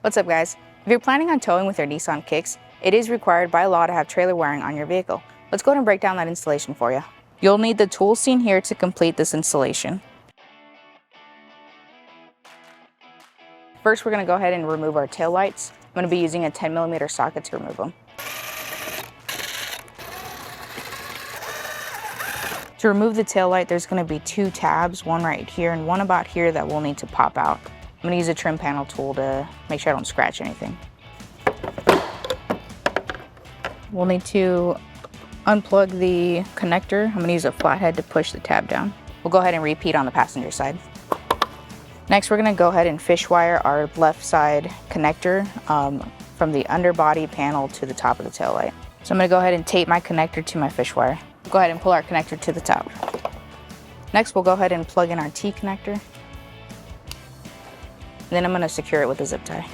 What's up, guys? If you're planning on towing with your Nissan Kicks, it is required by law to have trailer wiring on your vehicle. Let's go ahead and break down that installation for you. You'll need the tools seen here to complete this installation. First, we're going to go ahead and remove our tail lights. I'm going to be using a 10mm socket to remove them. To remove the tail light, there's going to be two tabs, one right here and one about here that we'll need to pop out. I'm going to use a trim panel tool to make sure I don't scratch anything. We'll need to unplug the connector. I'm going to use a flathead to push the tab down. We'll go ahead and repeat on the passenger side. Next, we're going to go ahead and fish wire our left side connector from the underbody panel to the top of the tail light. So I'm going to go ahead and tape my connector to my fish wire. Go ahead and pull our connector to the top. Next, we'll go ahead and plug in our T connector. Then I'm going to secure it with a zip tie.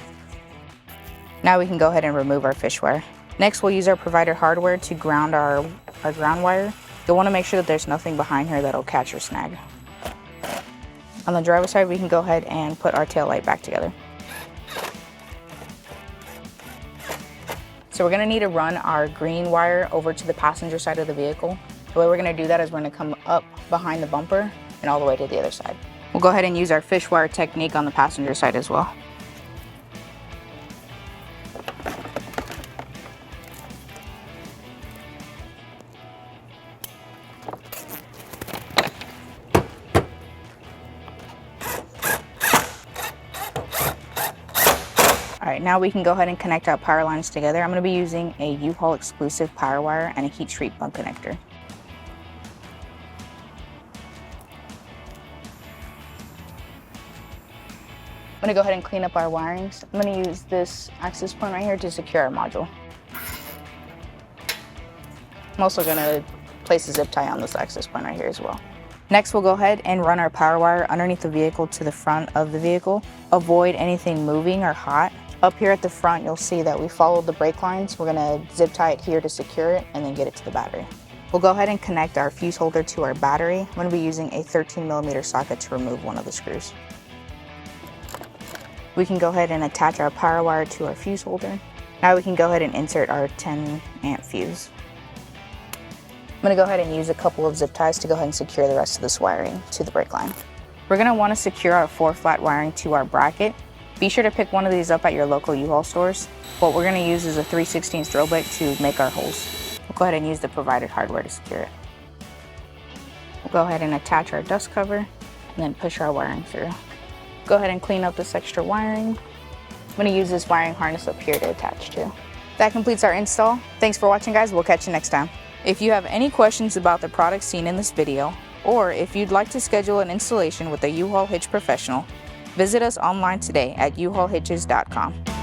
Now we can go ahead and remove our fish wire. Next, we'll use our provider hardware to ground our ground wire. You'll want to make sure that there's nothing behind here that'll catch or snag. On the driver's side, we can go ahead and put our tail light back together. So we're going to need to run our green wire over to the passenger side of the vehicle. The way we're going to do that is we're going to come up behind the bumper and all the way to the other side. We'll go ahead and use our fish wire technique on the passenger side as well. Alright, now we can go ahead and connect our power lines together. I'm going to be using a U-Haul exclusive power wire and a heat treat bunk connector. I'm going to go ahead and clean up our wirings. I'm going to use this access point right here to secure our module. I'm also going to place a zip tie on this access point right here as well. Next, we'll go ahead and run our power wire underneath the vehicle to the front of the vehicle. Avoid anything moving or hot. Up here at the front, you'll see that we followed the brake lines. We're going to zip tie it here to secure it and then get it to the battery. We'll go ahead and connect our fuse holder to our battery. I'm going to be using a 13mm socket to remove one of the screws. We can go ahead and attach our power wire to our fuse holder. Now we can go ahead and insert our 10-amp fuse. I'm going to go ahead and use a couple of zip ties to go ahead and secure the rest of this wiring to the brake line. We're going to want to secure our 4-flat wiring to our bracket. Be sure to pick one of these up at your local U-Haul stores. What we're going to use is a 3/16 drill bit to make our holes. We'll go ahead and use the provided hardware to secure it. We'll go ahead and attach our dust cover and then push our wiring through. Go ahead and clean up this extra wiring. I'm going to use this wiring harness up here to attach to. That completes our install. Thanks for watching, guys. We'll catch you next time. If you have any questions about the products seen in this video, or if you'd like to schedule an installation with a U-Haul Hitch professional, visit us online today at uhaulhitches.com.